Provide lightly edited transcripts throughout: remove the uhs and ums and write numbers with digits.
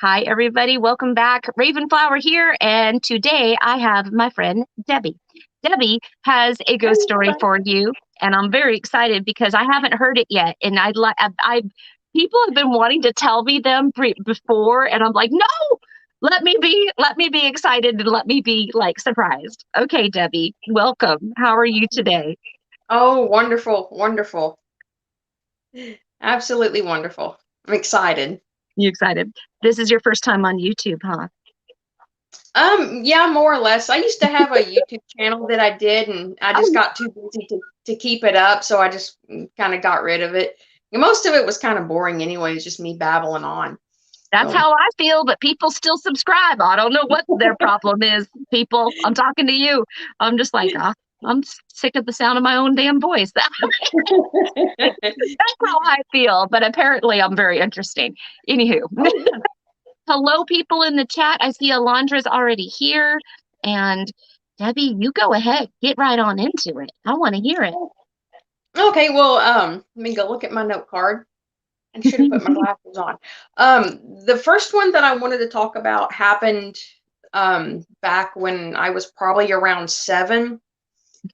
Hi, everybody. Welcome back. Ravenflower here. And today I have my friend Debbie. Debbie has a ghost story for you. And I'm very excited because I haven't heard it yet. And people have been wanting to tell me them before. And I'm like, no, let me be excited and let me be like surprised. Okay, Debbie, welcome. How are you today? Oh, wonderful, wonderful. Absolutely wonderful. I'm excited. You excited? This is your first time on YouTube, huh? Yeah, more or less. I used to have a YouTube channel that I did, and I just Oh, got too busy to keep it up, so I just kind of got rid of it. And most of it was kind of boring anyway, it's just me babbling on. that's So, how I feel, but people still subscribe. I don't know what their problem is, people. I'm talking to you. I'm just like, I'm sick of the sound of my own damn voice. That's how I feel, but apparently I'm very interesting. Anywho, oh, hello, people in the chat. I see Alondra's already here. And Debbie, you go ahead. Get right on into it. I want to hear it. okay, well, let me go look at my note card. I should have put my glasses on. The first one that I wanted to talk about happened back when I was probably around 7.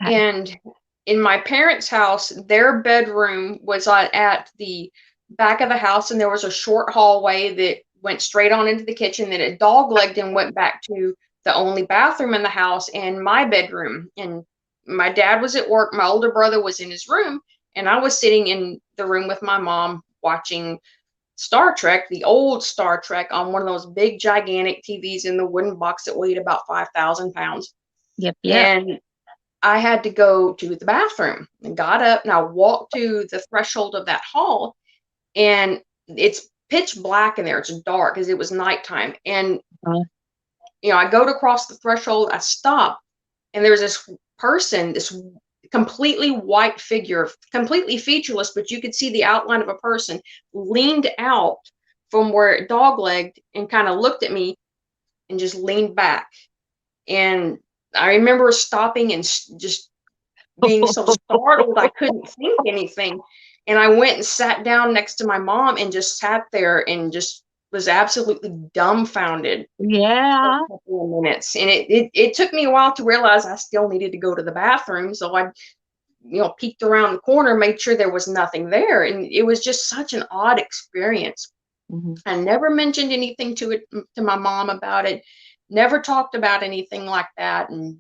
Okay. And in my parents' house, their bedroom was at the back of the house, and there was a short hallway that went straight on into the kitchen. Then it dog-legged and went back to the only bathroom in the house and my bedroom. And my dad was at work, my older brother was in his room, and I was sitting in the room with my mom watching Star Trek, the old Star Trek, on one of those big, gigantic TVs in the wooden box that weighed about 5,000 pounds. Yep, yep. And I had to go to the bathroom and got up and I walked to the threshold of that hall, and it's pitch black in there. It's dark because it was nighttime. And, Uh, I go to cross the threshold, I stop, and there's this person, this completely white figure, completely featureless, but you could see the outline of a person leaned out from where it dog legged and kind of looked at me and just leaned back. And I remember stopping and just being so startled I couldn't think anything. And I went and sat down next to my mom and just sat there and just was absolutely dumbfounded for yeah. a couple of minutes. And it took me a while to realize I still needed to go to the bathroom. So I, peeked around the corner, made sure there was nothing there. And it was just such an odd experience. Mhm. I never mentioned anything to my mom about it. Never talked about anything like that, and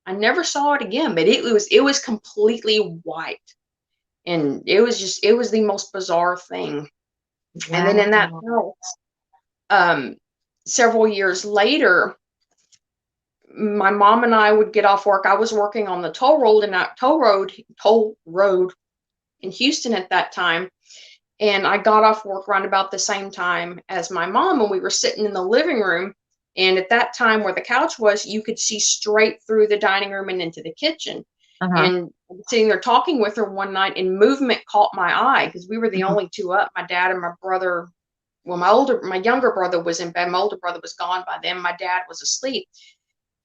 I never saw it again. But it was completely white, and it was the most bizarre thing. And then in that Wow. house, um, several years later, my mom and I would get off work. I was working on the toll road in Houston at that time, and I got off work around about the same time as my mom, and we were sitting in the living room. And at that time, where the couch was, you could see straight through the dining room and into the kitchen. Uh-huh. And I was sitting there talking with her one night, and movement caught my eye because we were the Mhm. only two up. My dad and my brother. Well, my younger brother was in bed. My older brother was gone by then. My dad was asleep,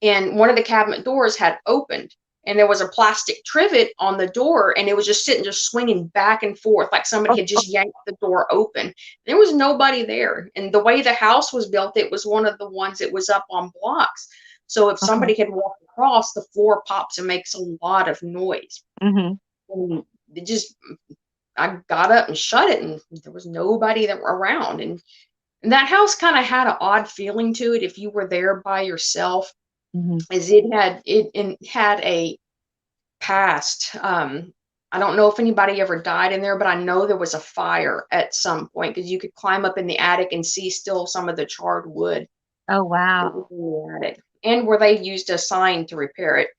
and one of the cabinet doors had opened, and there was a plastic trivet on the door, and it was just sitting, just swinging back and forth like somebody had just yanked the door open. There was nobody there, and the way the house was built, it was one of the ones that was up on blocks, so if Okay. somebody had walked across, the floor pops and makes a lot of noise. Mhm. And it just I got up and shut it, and there was nobody that were around. And that house kind of had an odd feeling to it if you were there by yourself, Mhm. as it had a past. I don't know if anybody ever died in there, but I know there was a fire at some point because you could climb up in the attic and see still some of the charred wood Oh, that was wow. in the attic, and where they used a sign to repair it.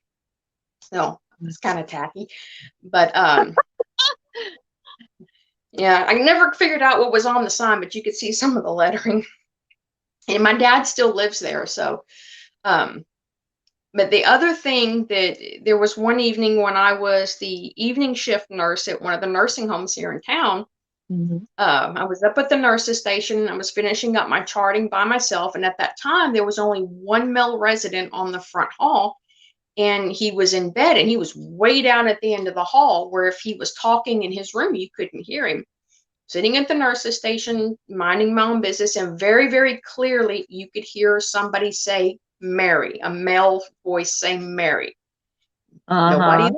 So it's kind of tacky, but yeah, I never figured out what was on the sign, but you could see some of the lettering. And my dad still lives there, so um, but the other thing, that there was one evening when I was the evening shift nurse at one of the nursing homes here in town. Mhm. I was up at the nurses station. I was finishing up my charting by myself, and at that time there was only one male resident on the front hall, and he was in bed, and he was way down at the end of the hall, where if he was talking in his room, you couldn't hear him. sitting at the nurse's station, minding my own business, and very, very clearly you could hear somebody say Mary, a male voice saying Mary. Uh-huh. Nobody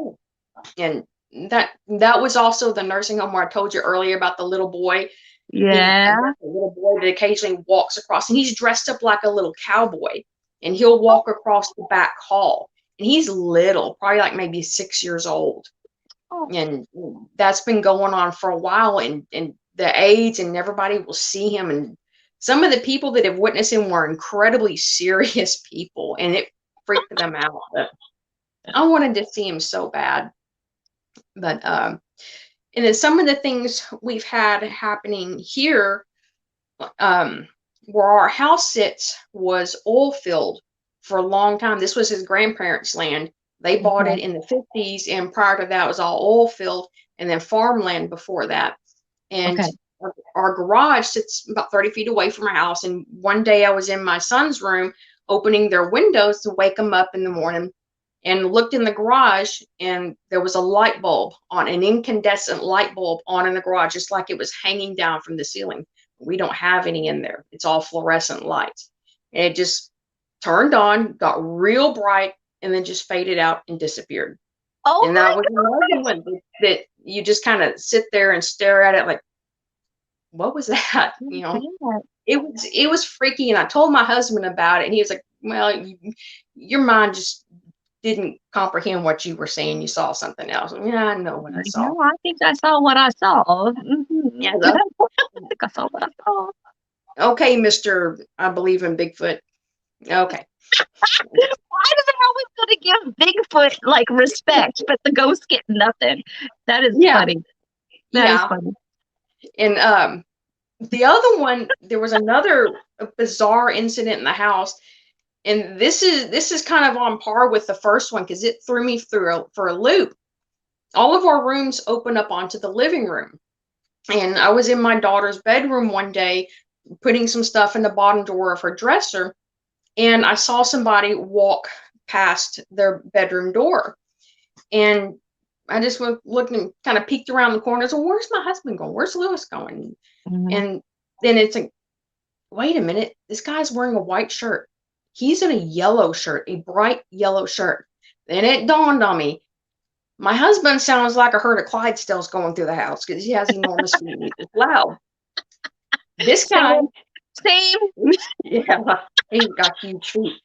there. And that was also the nursing home where I told you earlier about the little boy. Yeah. There's a little boy that occasionally walks across, and he's dressed up like a little cowboy, and he'll walk across the back hall. And he's little, probably like maybe 6 years old. Oh, And that's been going on for a while, and the aides and everybody will see him, and some of the people that have witnessed him were incredibly serious people, and it freaked them out. But I wanted to see him so bad. But and then some of the things we've had happening here, um where our house sits was oil filled for a long time. This was his grandparents' land. They bought okay. it in the 50s, and prior to that was all oil filled, and then farmland before that. And Okay. our garage sits about 30 feet away from our house. And one day I was in my son's room opening their windows to wake him up in the morning, and looked in the garage, and there was a light bulb on, an incandescent light bulb on in the garage, just like it was hanging down from the ceiling. We don't have any in there. It's all fluorescent lights. And it just turned on, got real bright, and then just faded out and disappeared. Oh And my that was another one that you just kind of sit there and stare at it like, what was that? God. It was freaky. And I told my husband about it, and he was like, well, your mind just didn't comprehend what you were saying. You saw something else. Yeah, I know what I saw. No, I think I saw what I saw. Yeah. I think I saw what I saw. Okay, Mr. I believe in Bigfoot. Okay. Why do they always going to give Bigfoot like respect, but the ghost get nothing? That is Yeah. funny. That is Yeah. funny. And the other one, there was another bizarre incident in the house. And this is kind of on par with the first one, because it threw me for a loop. All of our rooms open up onto the living room. And I was in my daughter's bedroom one day putting some stuff in the bottom drawer of her dresser, and I saw somebody walk past their bedroom door. And I just went looking, kind of peeked around the corner. So where's my husband going? Where's Lewis going? Mhm. And then it's like, wait a minute, this guy's wearing a white shirt. He's in a yellow shirt, a bright yellow shirt. Then it dawned on me, my husband sounds like a herd of Clydesdales going through the house, because he has enormous feet. It's loud. This guy, Same, same. yeah, he's got huge feet.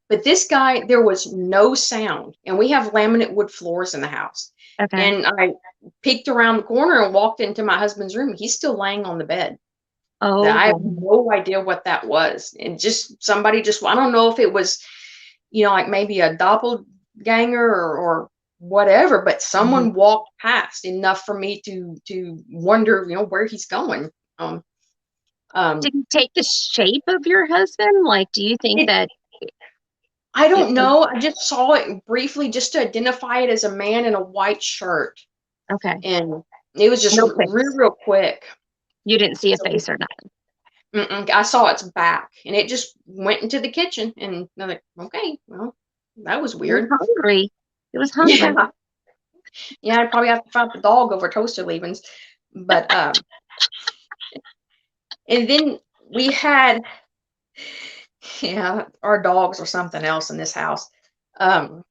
But this guy, there was no sound. And we have laminate wood floors in the house. Okay. And I peeked around the corner and walked into my husband's room. He's still laying on the bed. I have Oh, no idea what that was. And just somebody just, I don't know if it was, like maybe a doppelganger or whatever, but mhm. someone walked past enough for me to wonder, where he's going. Um, um, Did he take the shape of your husband? Like, do you think it, that I it don't was know. I just saw it briefly just to identify it as a man in a white shirt. okay? And it was just No real, face. real quick. You didn't see a So face or nothing. I saw its back, and it just went into the kitchen. And I'm like, okay, well, that was It was weird. hungry. It was hungry. Yeah. Yeah, I'd probably have to fight the dog over toaster leavings. But and then we had, yeah, our dogs or something else in this house. Um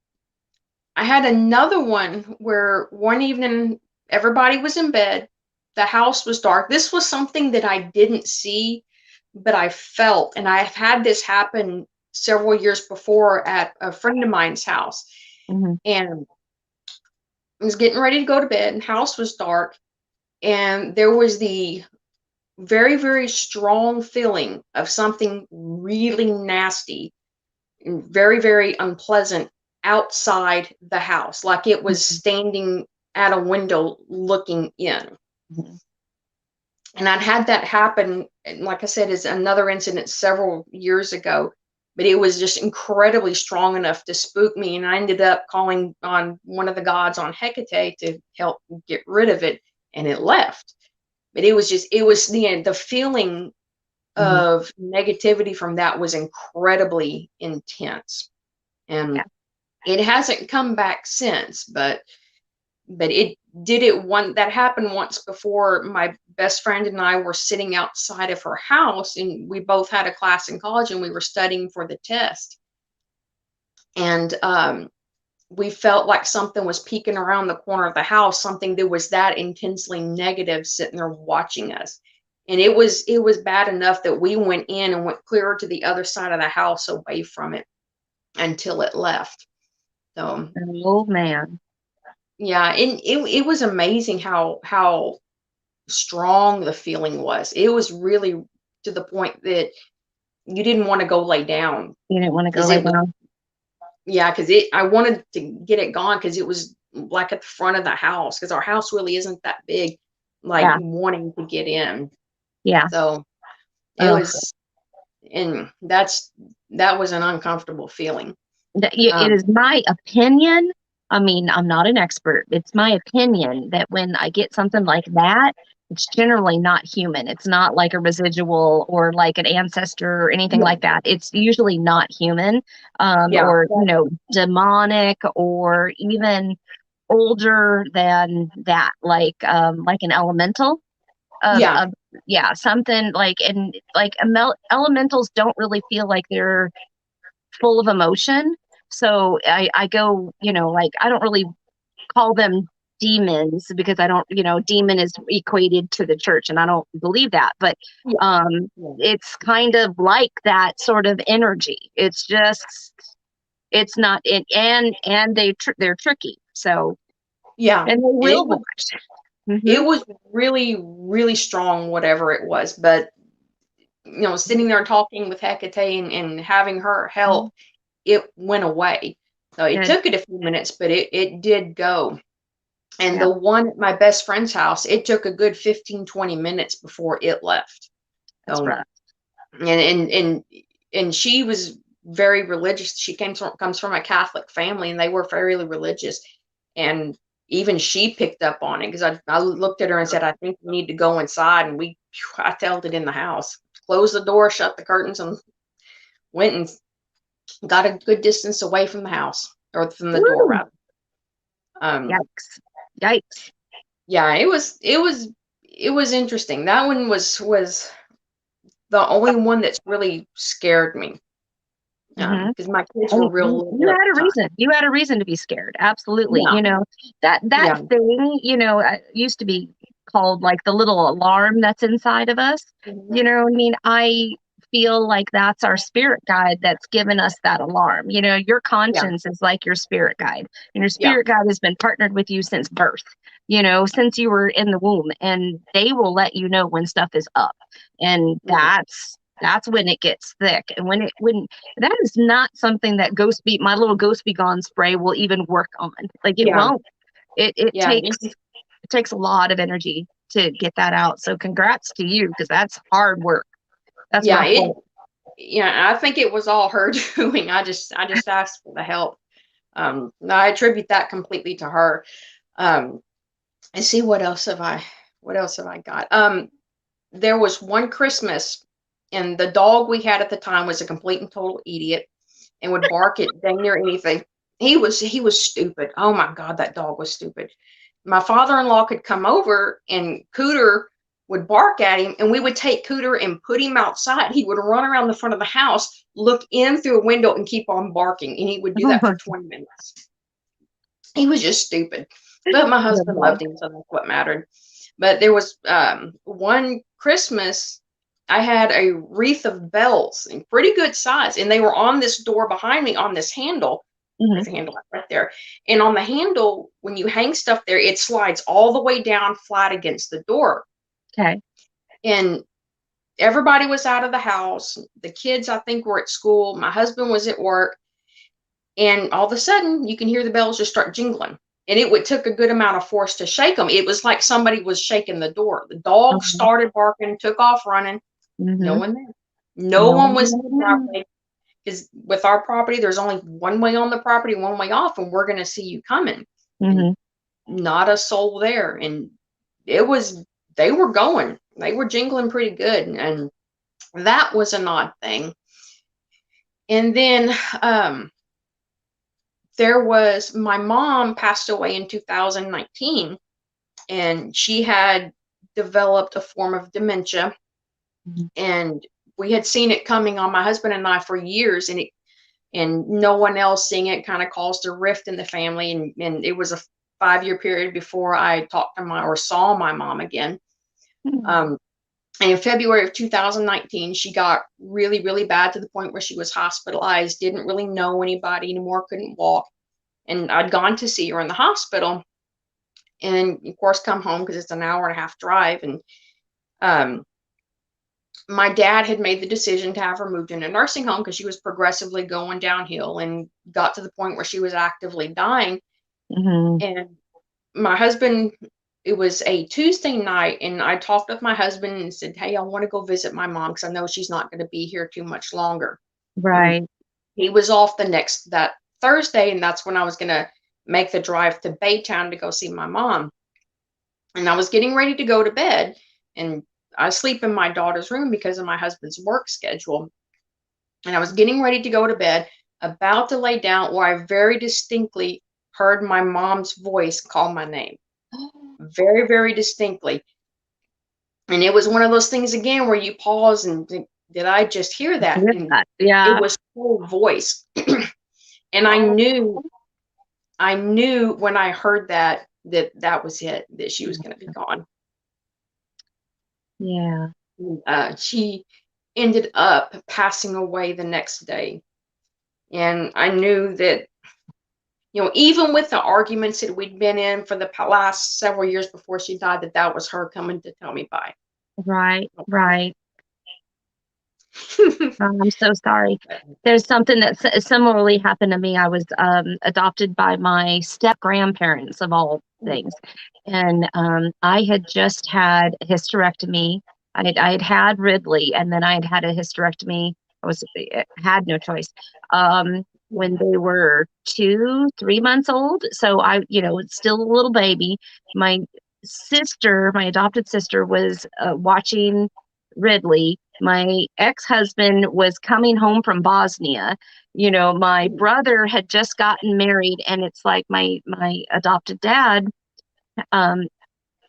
I had another one where one evening everybody was in bed, the house was dark. This was something that I didn't see, but I felt, and I've had this happen several years before at a friend of mine's house. Mhm. And I was getting ready to go to bed, and house was dark, and there was the very, very strong feeling of something really nasty and very, very unpleasant outside the house, like it was Mhm. standing at a window looking in. Mhm. And I'd had that happen, and like I said, is another incident several years ago, but it was just incredibly strong enough to spook me. And I ended up calling on one of the gods on Hecate to help get rid of it, and it left. But it was the feeling Mhm. of negativity from that was incredibly intense. Yeah. And it hasn't come back since, but but it did it one that happened once before. My best friend and I were sitting outside of her house, and we both had a class in college, and we were studying for the test. And we felt like something was peeking around the corner of the house, something that was that intensely negative sitting there watching us. And it was bad enough that we went in and went clearer to the other side of the house away from it until it left. So Oh man. yeah, and it was amazing how strong the feeling was. It was really to the point that you didn't want to go lay down You didn't want to go because lay it was, down. yeah, because I wanted to get it gone because it was like at the front of the house because our house really isn't that big, like Yeah. wanting to get in. Yeah. So it Oh, was, and that was an uncomfortable feeling. it Um, is my opinion. I mean, I'm not an expert. It's my opinion that when I get something like that, it's generally not human. It's not like a residual or like an ancestor or anything yeah, like that. It's usually not human, yeah, or, demonic, or even older than that, like an elemental yeah, of yeah, something like, and like elementals don't really feel like they're full of emotion. So I go, like, I don't really call them demons because I don't, demon is equated to the church and I don't believe that. But yeah, um yeah, it's kind of like that sort of energy. It's just, it's not it, and they're tricky. So, yeah. and they And will watch. it Hmm. was really, really strong, whatever it was. But sitting there talking with Hecate and having her help, it went away. So it Good. took it a few minutes, but it did go. And Yeah, the one at my best friend's house, it took a good 15-20 minutes before it left. that's So rough. and she was very religious. She comes from a Catholic family, and they were fairly religious. And even she picked up on it because I looked at her and said, "I think we need to go inside." And I told it in the house, closed the door, shut the curtains, and went and got a good distance away from the house, or from the door Woo! rather. Um, Yikes. Yikes. yeah, it was interesting. That one was the only one that's really scared me. Hmm. Because my kids were And real you little at had a the time. reason. You had a reason to be scared. Absolutely. Yeah, That yeah. thing, used to be called like the little alarm that's inside of us. Mhm. You know what I mean? I feel like that's our spirit guide that's given us that alarm. Your Yeah, conscience is like your spirit guide, and your yeah, spirit guide has been partnered with you since birth, since you were in the womb, and they will let you know when stuff is up. And right. that's when it gets thick. And when that is not something that my little Ghost Be Gone spray will even work on. Like, it Yeah, won't. It yeah, takes a lot of energy to get that out. So congrats to you, because that's hard work. That's yeah. rough work. I think it was all her doing. I just asked for the help. No, I attribute that completely to her. Um, and see what else have I got? There was one Christmas, and the dog we had at the time was a complete and total idiot and would bark at dang near anything. He was stupid. Oh my God, that dog was stupid. My father-in-law could come over and Cooter would bark at him, and we would take Cooter and put him outside. He would run around the front of the house, look in through a window, and keep on barking. And he would do Oh that my for 20 minutes. He was just stupid. But my God, husband dog. loved him, so that's what mattered. But there was one Christmas, I had a wreath of bells in pretty good size, and they were on this door behind me on this handle. Hmm. There's a handle right there. And on the handle, when you hang stuff there, it slides all the way down flat against the door. Okay. And everybody was out of the house. The kids, I think, were at school. My husband was at work. And all of a sudden, you can hear the bells just start jingling. And it would took a good amount of force to shake them. It was like somebody was shaking the door. The dog started barking, took off running. No Mm-hmm. one there. No No one one was in let the him in. driveway because with our property, there's only one way on the property, one way off, and we're going to see you coming. And Hmm. not a soul there. And it was, they were going, they were jingling pretty good. And that was an odd thing. And then there was, my mom passed away in 2019, and she had developed a form of dementia, Mhm. and we had seen it coming on my husband and I for years, and no one else seeing it kind of caused a rift in the family, and it was a 5-year period before I talked to my or saw my mom again. Mhm. Um, and in February of 2019, she got really, really bad to the point where she was hospitalized, didn't really know anybody anymore, couldn't walk. And I'd gone to see her in the hospital, and of course come home because it's an hour and a half drive. And um, my dad had made the decision to have her moved in a nursing home because she was progressively going downhill and got to the point where she was actively dying. Mhm. And my husband, it was a Tuesday night, and I talked with my husband and said, "Hey, I want to go visit my mom because I know she's not going to be here too much longer." And Right. he was off that Thursday, and that's when I was going to make the drive to Baytown to go see my mom. And I was getting ready to go to bed, and I sleep in my daughter's room because of my husband's work schedule. And I was getting ready to go to bed, about to lay down, where I very distinctly heard my mom's voice call my name, very, very distinctly. And it was one of those things again where you pause and think, did I just hear that? Hear And that. it Yeah. was her voice. And Oh. I knew when I heard that, that was it, that she was going to be gone. Yeah. She ended up passing away the next day. And I knew that, even with the arguments that we'd been in for the last several years before she died, that was her coming to tell me bye. Right. Right. Oh, I'm so sorry. There's something that similarly happened to me. I was adopted by my step grandparents of all things, and I had just had a hysterectomy. I had Ridley, and then I had had a hysterectomy. Had no choice. When they were 2, 3 months old, so it's still a little baby. My sister, my adopted sister, was watching Ridley. My ex-husband was coming home from Bosnia. My brother had just gotten married, and it's like my adopted dad um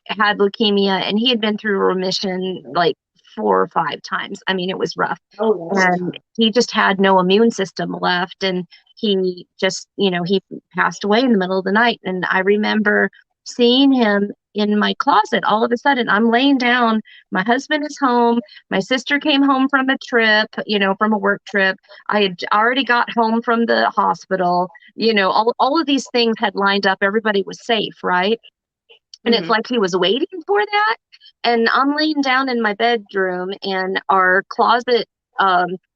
had leukemia, and he had been through remission like 4 or 5 times. I mean, it was rough. Oh, that's And tough. he just had no immune system left. And he just, he passed away in the middle of the night. And I remember seeing him in my closet. All of a sudden, I'm laying down. My husband is home. My sister came home from a trip, from a work trip. I had already got home from the hospital. All of these things had lined up. Everybody was safe, right? And it's Hmm. like he was waiting for that. And I'm laying down in my bedroom, and our closet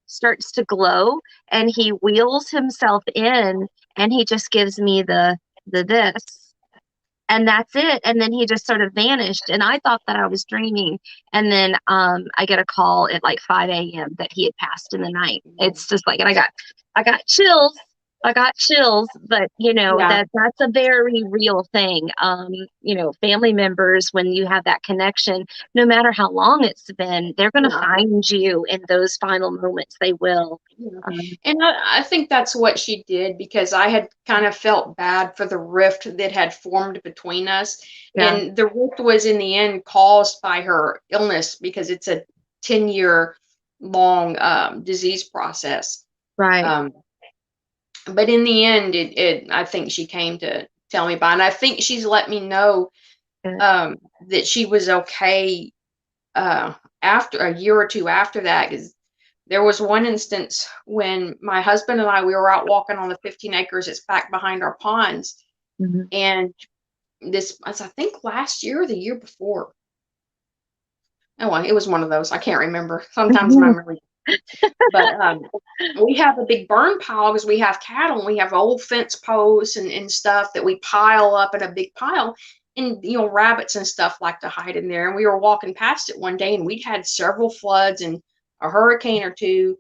starts to glow, and he wheels himself in, and he just gives me the this. And that's it. And then he just sort of vanished. And I thought that I was dreaming. And then I get a call at like 5 a.m. that he had passed in the night. It's just like, and I got chills. I got chills, but Yeah. that's a very real thing. Family members, when you have that connection, no matter how long it's been, they're going to Yeah. find you in those final moments. They will. Yeah. Um, And I think that's what she did, because I had kind of felt bad for the rift that had formed between us. yeah, And the rift was in the end caused by her illness, because it's a 10-year long disease process. right. Um, but in the end, I think she came to tell me bye. And I think she's let me know Good. um, that she was okay uh, after a year or two after that. Because there was one instance when my husband and I, we were out walking on the 15 acres that's back behind our ponds. Mhm. And this was, I think, last year or the year before. Oh, well, it was one of those. I can't remember. Sometimes my memory. But we have a big burn pile because we have cattle, and we have old fence posts and stuff that we pile up in a big pile. And, rabbits and stuff like to hide in there. And we were walking past it one day, and we'd had several floods and a hurricane or two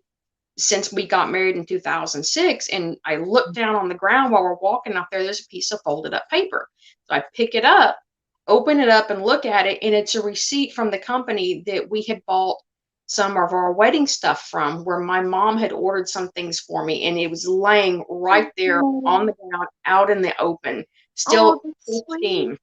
since we got married in 2006. And I looked down on the ground while we're walking up there. There's a piece of folded up paper. So I pick it up, open it up, and look at it. And it's a receipt from the company that we had bought some of our wedding stuff from, where my mom had ordered some things for me, and it was laying right there on the ground out in the open, Oh, still that's full sweet. steam.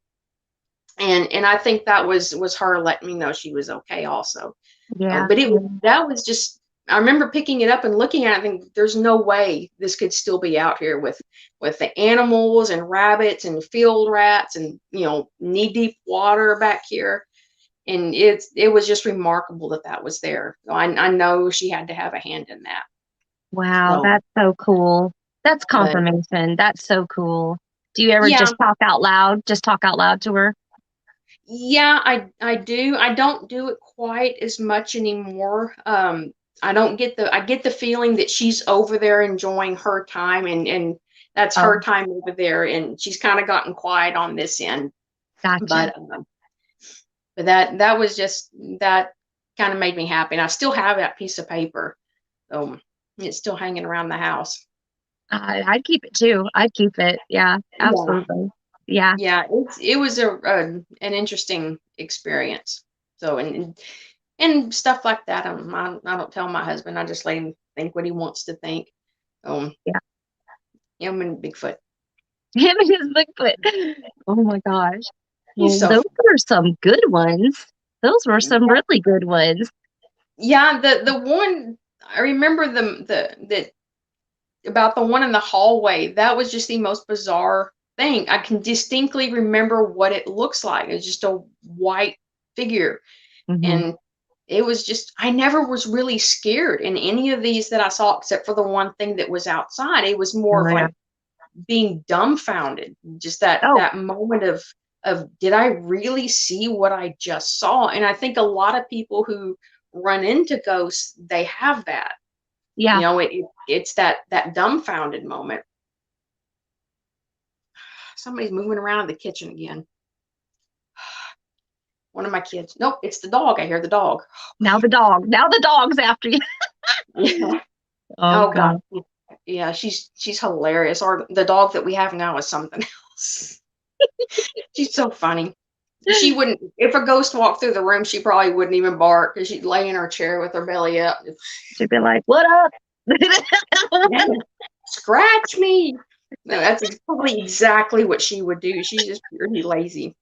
And I think that was her letting me know she was okay also. Yeah. But Yeah. that was just, I remember picking it up and looking at it and thinking, there's no way this could still be out here with the animals and rabbits and field rats and, knee deep water back here. And it was just remarkable that that was there. So I know she had to have a hand in that. Wow, So, that's so cool. That's but confirmation. That's so cool. Do you ever yeah, just talk out loud? Just talk out loud to her? yeah, I do. I don't do it quite as much anymore. I get the feeling that she's over there enjoying her time, and that's Oh, her time over there, and she's kind of gotten quiet on this end. gotcha. But that was just, that kind of made me happy. And I still have that piece of paper. So it's still hanging around the house. I'd keep it too. I'd keep it. Yeah, Yeah. absolutely. Yeah. Yeah, it was an interesting experience. So, and stuff like that. I don't tell my husband. I just let him think what he wants to think. Um, Yeah. him and Bigfoot. Him and his Bigfoot. Oh my gosh. He's Well, so those fun. were some good ones. Those were some really good ones. Yeah, the one I remember, the about the one in the hallway. That was just the most bizarre thing. I can distinctly remember what it looks like. It's just a white figure. Hmm. And it was just, I never was really scared in any of these that I saw, except for the one thing that was outside. It was more Oh of yeah. like being dumbfounded, just Oh, that moment of did I really see what I just saw? And I think a lot of people who run into ghosts, they have that. yeah. It's that dumbfounded moment. Somebody's moving around in the kitchen again. One of my kids. Nope, it's the dog. I hear the dog. Now the dog. Now the dog's after you. Yeah. Oh Oh God. god. Yeah, she's hilarious. Or the dog that we have now is something else. She's so funny. She wouldn't, if a ghost walked through the room, she probably wouldn't even bark, because she'd lay in her chair with her belly up. She'd be like, "What up?" Scratch me. No, that's probably exactly what she would do. She's just purely lazy,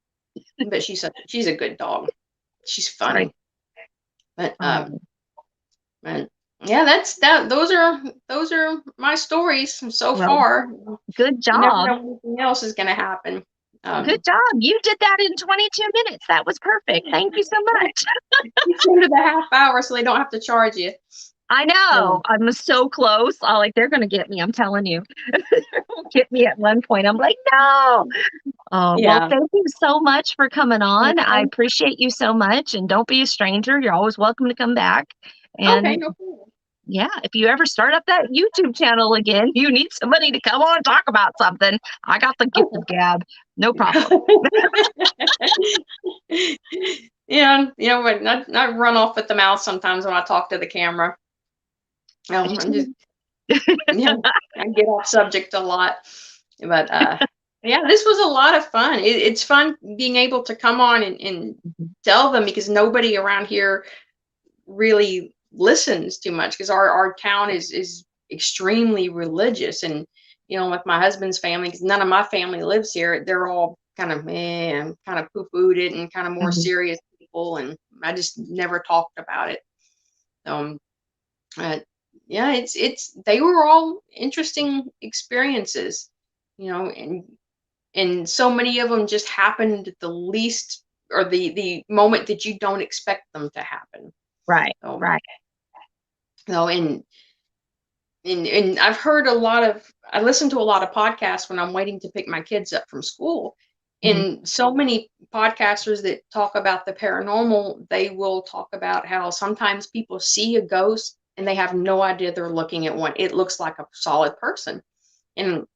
but she's a good dog. She's Right. funny. But Oh, and yeah, that's that. Those are my stories so well, far. good You never job. know when anything else is going to happen. Good job. You did that in 22 minutes. That was perfect. Thank you so much. It's into the half hour, so they don't have to charge you. I know. Um, I'm so close. I like they're gonna get me. I'm telling you. Get me at one point. I'm like, no. Well, yeah. thank you so much for coming on. I Okay. appreciate you so much. And don't be a stranger. You're always welcome to come back. Okay. And No problem. yeah, if you ever start up that YouTube channel again, you need somebody to come on and talk about something. I got the gift of gab. No problem. Yeah, but I run off at the mouth sometimes when I talk to the camera. I'm just, yeah, I get off subject a lot. But yeah, this was a lot of fun. It's fun being able to come on and tell them, because nobody around here really listens too much, because our town is extremely religious. And with my husband's family, because none of my family lives here, they're all kind of and kind of poo-pooed it, and kind of more Mhm. serious people, and I just never talked about it. um uh, yeah, it's they were all interesting experiences, and so many of them just happened at the least, or the moment that you don't expect them to happen. Right, So, right. and I've heard I listen to a lot of podcasts when I'm waiting to pick my kids up from school. Mhm. And so many podcasters that talk about the paranormal, they will talk about how sometimes people see a ghost and they have no idea they're looking at one. It looks like a solid person. And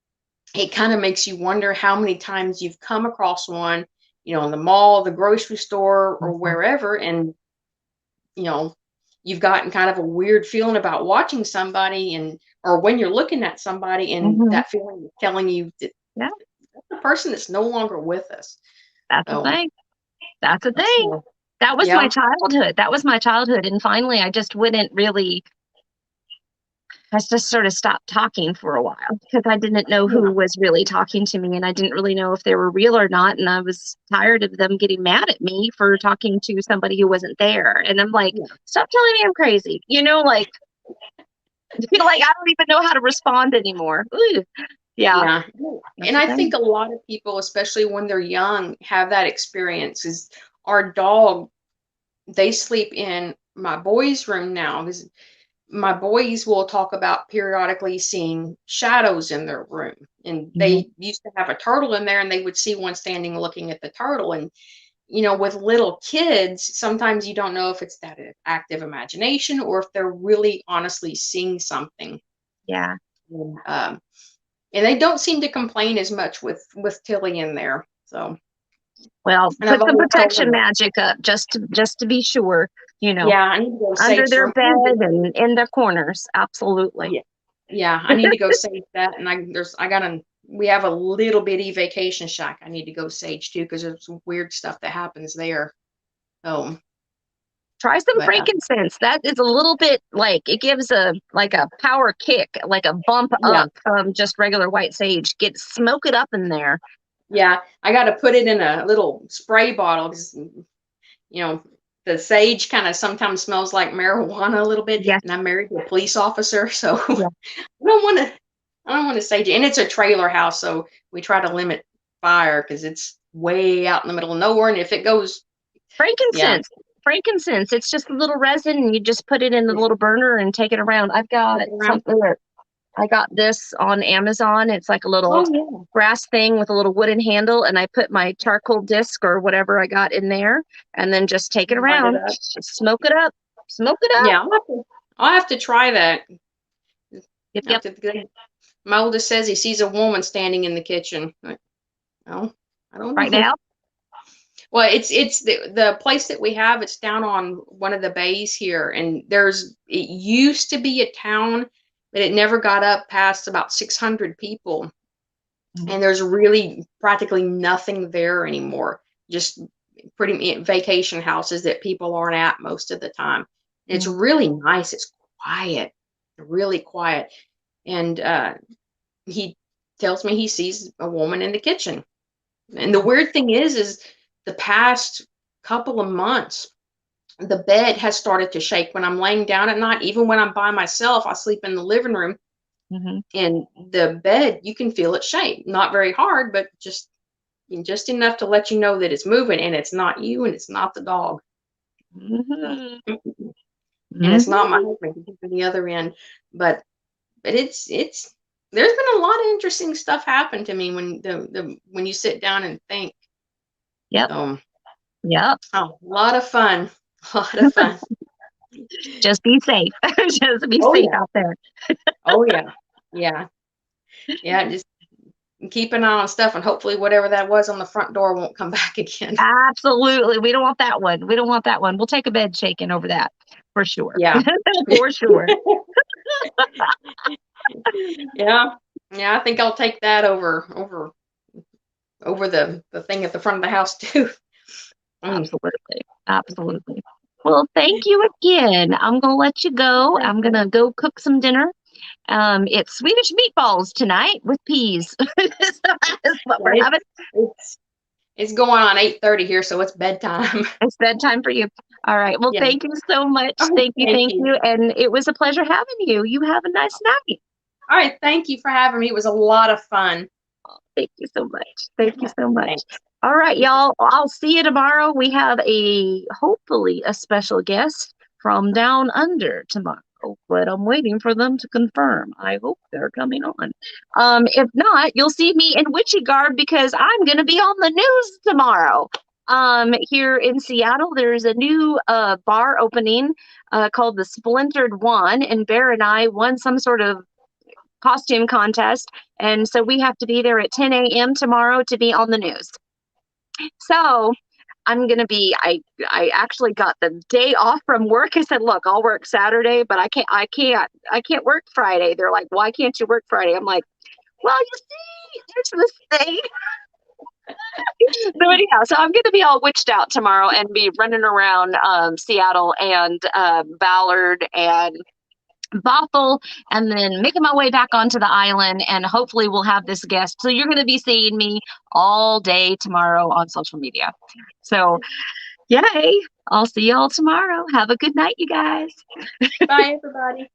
it kind of makes you wonder how many times you've come across one, in the mall, the grocery store, or Mhm. wherever. And you know you've gotten kind of a weird feeling about watching somebody, and or when you're looking at somebody, and Mhm. that feeling is telling you that Yeah, that's the person that's no longer with us. that's the So, thing. That's the thing. so That was my Yeah. childhood. That was my childhood. And finally, I just sort of stopped talking for a while because I didn't know who Yeah. was really talking to me and I didn't really know if they were real or not. And I was tired of them getting mad at me for talking to somebody who wasn't there. And I'm like, Yeah. stop telling me I'm crazy. Like, like I don't even know how to respond anymore. Ooh, yeah, Yeah. that's And the I thing. think a lot of people, especially when they're young, have that experience. Is our dog, they sleep in my boys' room now. My boys will talk about periodically seeing shadows in their room. And Mhm. they used to have a turtle in there and they would see one standing looking at the turtle. And, with little kids, sometimes you don't know if it's that active imagination or if they're really honestly seeing something. Yeah. And, and they don't seem to complain as much with Tilly in there. So, Well, and I've put some always told protection them, magic up just to be sure, yeah, I need to go under sage the their room. bed and in their corners. Absolutely. Yeah, yeah, I need to go sage that, and we have a little bitty vacation shack I need to go sage too because there's some weird stuff that happens there. Oh, Try some but frankincense. That is a little bit like it gives a power kick, like a bump yeah, up from just regular white sage. Smoke it up in there. yeah, I got to put it in a little spray bottle because you know the sage kind of sometimes smells like marijuana a little bit, Yes, and I'm married to a police officer, so yeah. I don't want to. I don't want to sage it, and it's a trailer house, so we try to limit fire because it's way out in the middle of nowhere, and if it goes, yeah, Frankincense. Frankincense. It's just a little resin and you just put it in the yeah, little burner and take it around. I've got take it around. something that I got this on Amazon. It's like a little Oh yeah, brass thing with a little wooden handle, and I put my charcoal disc or whatever I got in there, and then just take it light it around, up. smoke it up, smoke it up. Yeah, I'll have to try that. Yep, I have yep. to, my oldest says he sees a woman standing in the kitchen. No, I don't Right know. now. Well, it's the place that we have. It's down on one of the bays here, and it used to be a town, but it never got up past about 600 people, Mhm. and there's really practically nothing there anymore. Just pretty vacation houses that people aren't at most of the time. It's Mhm. really nice. It's quiet, really quiet, and he tells me he sees a woman in the kitchen. And the weird thing is the past couple of months, the bed has started to shake when I'm laying down at night. Even when I'm by myself, I sleep in the living room, Mhm. and the bed, you can feel it shake. Not very hard, but just enough to let you know that it's moving, and it's not you, and it's not the dog, Mhm. and it's not my Mhm. husband. He's on the other end, but it's there's been a lot of interesting stuff happen to me when you sit down and think. Yep. So, Yep. oh, a lot of fun, a lot of fun. Just be safe. Just be Oh safe yeah, out there. oh yeah, yeah, yeah. Just keep an eye on stuff, and hopefully, whatever that was on the front door won't come back again. Absolutely. We don't want that one. We don't want that one. We'll take a bed shaking over that for sure. Yeah, For sure. yeah, yeah. I think I'll take that over the thing at the front of the house too. Mm, Absolutely. Absolutely. Well, thank you again. I'm going to let you go. thank I'm going you. to go cook some dinner. It's Swedish meatballs tonight with peas. That's what Yeah, we're having. it's it's going on 8:30 here, so it's bedtime. It's bedtime for you. All right. Well, Yeah. thank you so much. Oh, Thank you. thank Thank you. you. And it was a pleasure having you. You have a nice night. All right, thank you for having me. It was a lot of fun. Thank you so much. Thank you so much. Thanks. All right, Okay. y'all. I'll see you tomorrow. We have hopefully a special guest from down under tomorrow, but I'm waiting for them to confirm. I hope they're coming on. If not, you'll see me in witchy garb because I'm going to be on the news tomorrow. Here in Seattle, there's a new bar opening called the Splintered One, and Bear and I won some sort of costume contest. And so we have to be there at 10 a.m. tomorrow to be on the news. So I'm gonna be I actually got the day off from work. I said, look, I'll work Saturday, but I can't work Friday. They're like, why can't you work Friday? I'm like, well, you see, there's this thing. So anyhow, so I'm going to be all witched out tomorrow and be running around Seattle and Ballard and Bothell, and then making my way back onto the island. And hopefully, we'll have this guest. So you're going to be seeing me all day tomorrow on social media. So, yay! I'll see y'all tomorrow. Have a good night, you guys. Bye, everybody.